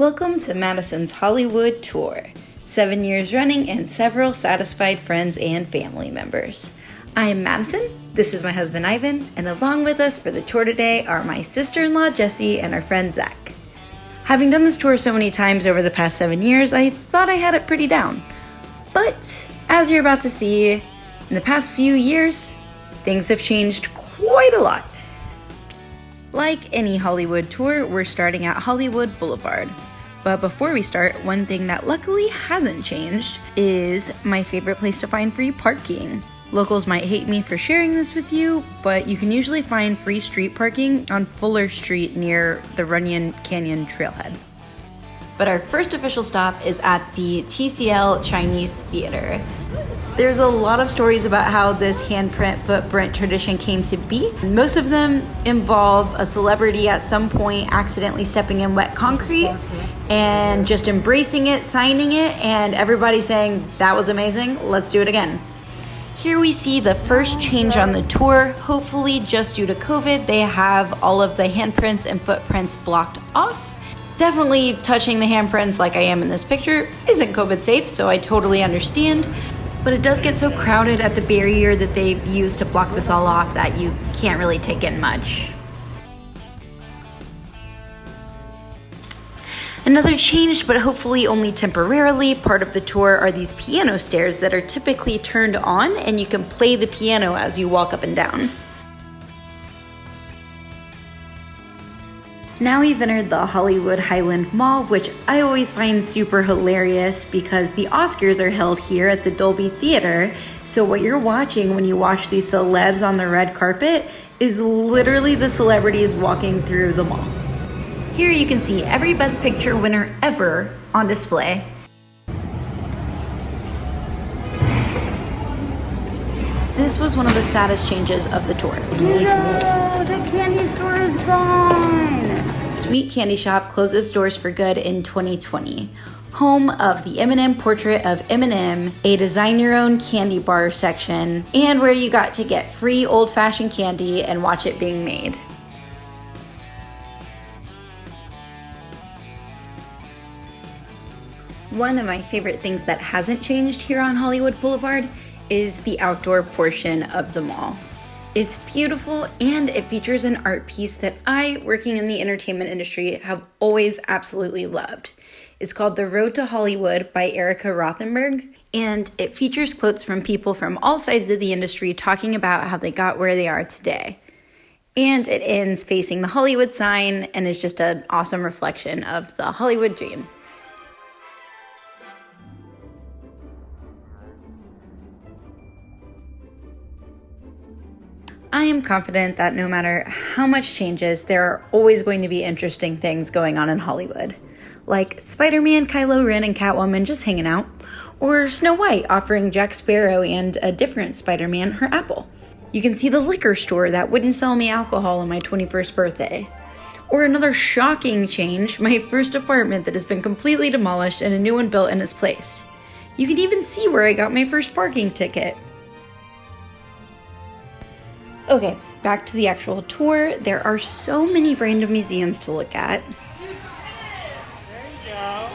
Welcome to Madison's Hollywood Tour, 7 years running and several satisfied friends and family members. I'm Madison, this is my husband Ivan, and along with us for the tour today are my sister-in-law Jessie and our friend Zach. Having done this tour so many times over the past 7 years, I thought I had it pretty down. But as you're about to see, in the past few years, things have changed quite a lot. Like any Hollywood tour, we're starting at Hollywood Boulevard. But before we start, one thing that luckily hasn't changed is my favorite place to find free parking. Locals might hate me for sharing this with you, but you can usually find free street parking on Fuller Street near the Runyon Canyon trailhead. But our first official stop is at the TCL Chinese Theater. There's a lot of stories about how this handprint footprint tradition came to be. Most of them involve a celebrity at some point accidentally stepping in wet concrete and just embracing it, signing it, and everybody saying, "That was amazing, let's do it again." Here we see the first change on the tour. Hopefully, just due to COVID, they have all of the handprints and footprints blocked off. Definitely touching the handprints like I am in this picture isn't COVID safe, so I totally understand. But it does get so crowded at the barrier that they've used to block this all off that you can't really take in much. Another changed, but hopefully only temporarily, part of the tour are these piano stairs that are typically turned on and you can play the piano as you walk up and down. Now we've entered the Hollywood Highland Mall, which I always find super hilarious because the Oscars are held here at the Dolby Theater. So what you're watching when you watch these celebs on the red carpet is literally the celebrities walking through the mall. Here you can see every Best Picture winner ever on display. This was one of the saddest changes of the tour. No, the candy store is gone. Sweet Candy Shop closed its doors for good in 2020. Home of the M&M Portrait of Eminem, a design-your-own candy bar section, and where you got to get free old-fashioned candy and watch it being made. One of my favorite things that hasn't changed here on Hollywood Boulevard is the outdoor portion of the mall. It's beautiful and it features an art piece that I, working in the entertainment industry, have always absolutely loved. It's called The Road to Hollywood by Erica Rothenberg, and it features quotes from people from all sides of the industry talking about how they got where they are today. And it ends facing the Hollywood sign and is just an awesome reflection of the Hollywood dream. I am confident that no matter how much changes, there are always going to be interesting things going on in Hollywood. Like SpiderMan, Kylo Ren, and Catwoman just hanging out. Or Snow White offering Jack Sparrow and a different Spider-Man her apple. You can see the liquor store that wouldn't sell me alcohol on my 21st birthday. Or another shocking change, my first apartment that has been completely demolished and a new one built in its place. You can even see where I got my first parking ticket. Okay, back to the actual tour. There are so many random museums to look at. There you go.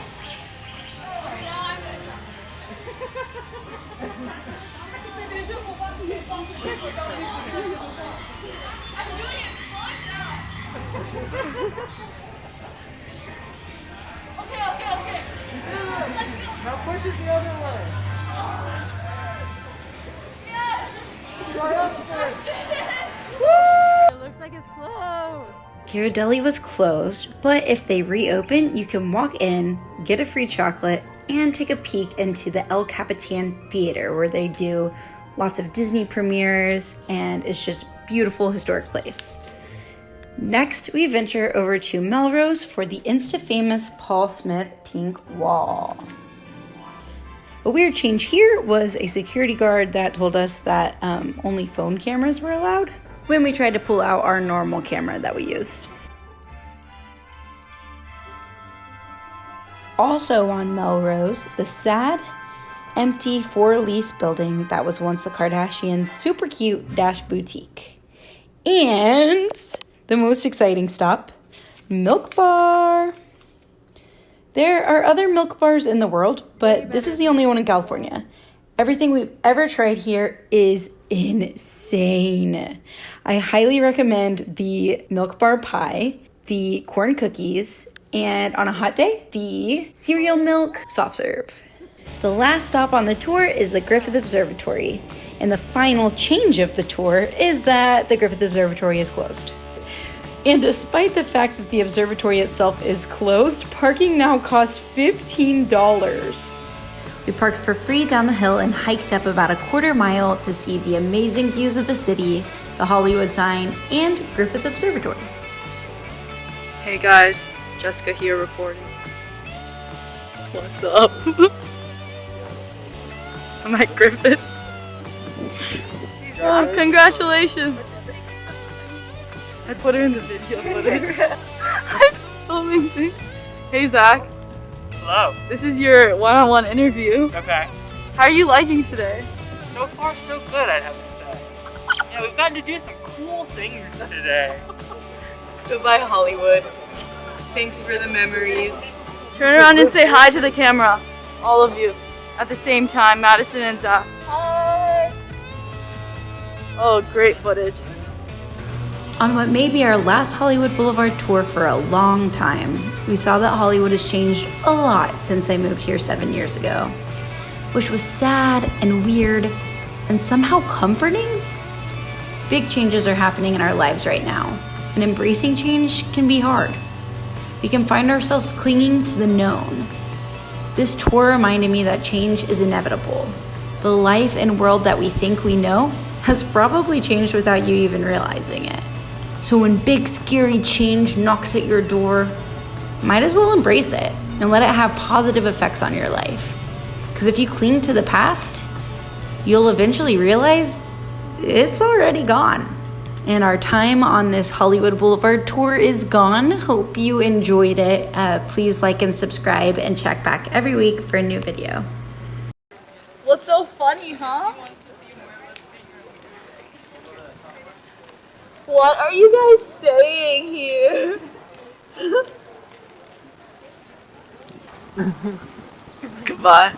Okay. Now push it the other way. It looks like it's closed. Ghirardelli was closed, but if they reopen, you can walk in, get a free chocolate, and take a peek into the Capitan Theater where they do lots of Disney premieres, and it's just a beautiful historic place. Next, we venture over to Melrose for the insta-famous Paul Smith pink wall. A weird change here was a security guard that told us that only phone cameras were allowed when we tried to pull out our normal camera that we used. Also on Melrose, the sad, empty for-lease building that was once the Kardashians' super cute Dash Boutique. And the most exciting stop, Milk Bar. There are other milk bars in the world, but this is the only one in California. Everything we've ever tried here is insane. I highly recommend the milk bar pie, the corn cookies, and on a hot day, the cereal milk soft serve. The last stop on the tour is the Griffith Observatory, and the final change of the tour is that the Griffith Observatory is closed. And despite the fact that the observatory itself is closed, parking now costs $15. We parked for free down the hill and hiked up about a quarter mile to see the amazing views of the city, the Hollywood sign, and Griffith Observatory. Hey guys, Jessica here reporting. What's up? I'm at Griffith. Oh, congratulations! I put her in the video footage. I'm filming things. Hey Zach. Hello. This is your one-on-one interview. Okay. How are you liking today? So far, so good, I'd have to say. Yeah, we've gotten to do some cool things today. Goodbye, Hollywood. Thanks for the memories. Turn around and say hi to the camera. All of you. At the same time, Madison and Zach. Hi! Oh, great footage. On what may be our last Hollywood Boulevard tour for a long time, we saw that Hollywood has changed a lot since I moved here 7 years ago, which was sad and weird and somehow comforting. Big changes are happening in our lives right now, and embracing change can be hard. We can find ourselves clinging to the known. This tour reminded me that change is inevitable. The life and world that we think we know has probably changed without you even realizing it. So when big scary change knocks at your door, might as well embrace it and let it have positive effects on your life. Because if you cling to the past, you'll eventually realize it's already gone. And our time on this Hollywood Boulevard tour is gone. Hope you enjoyed it. Please like and subscribe and check back every week for a new video. What's so funny, huh? What are you guys saying here? Goodbye.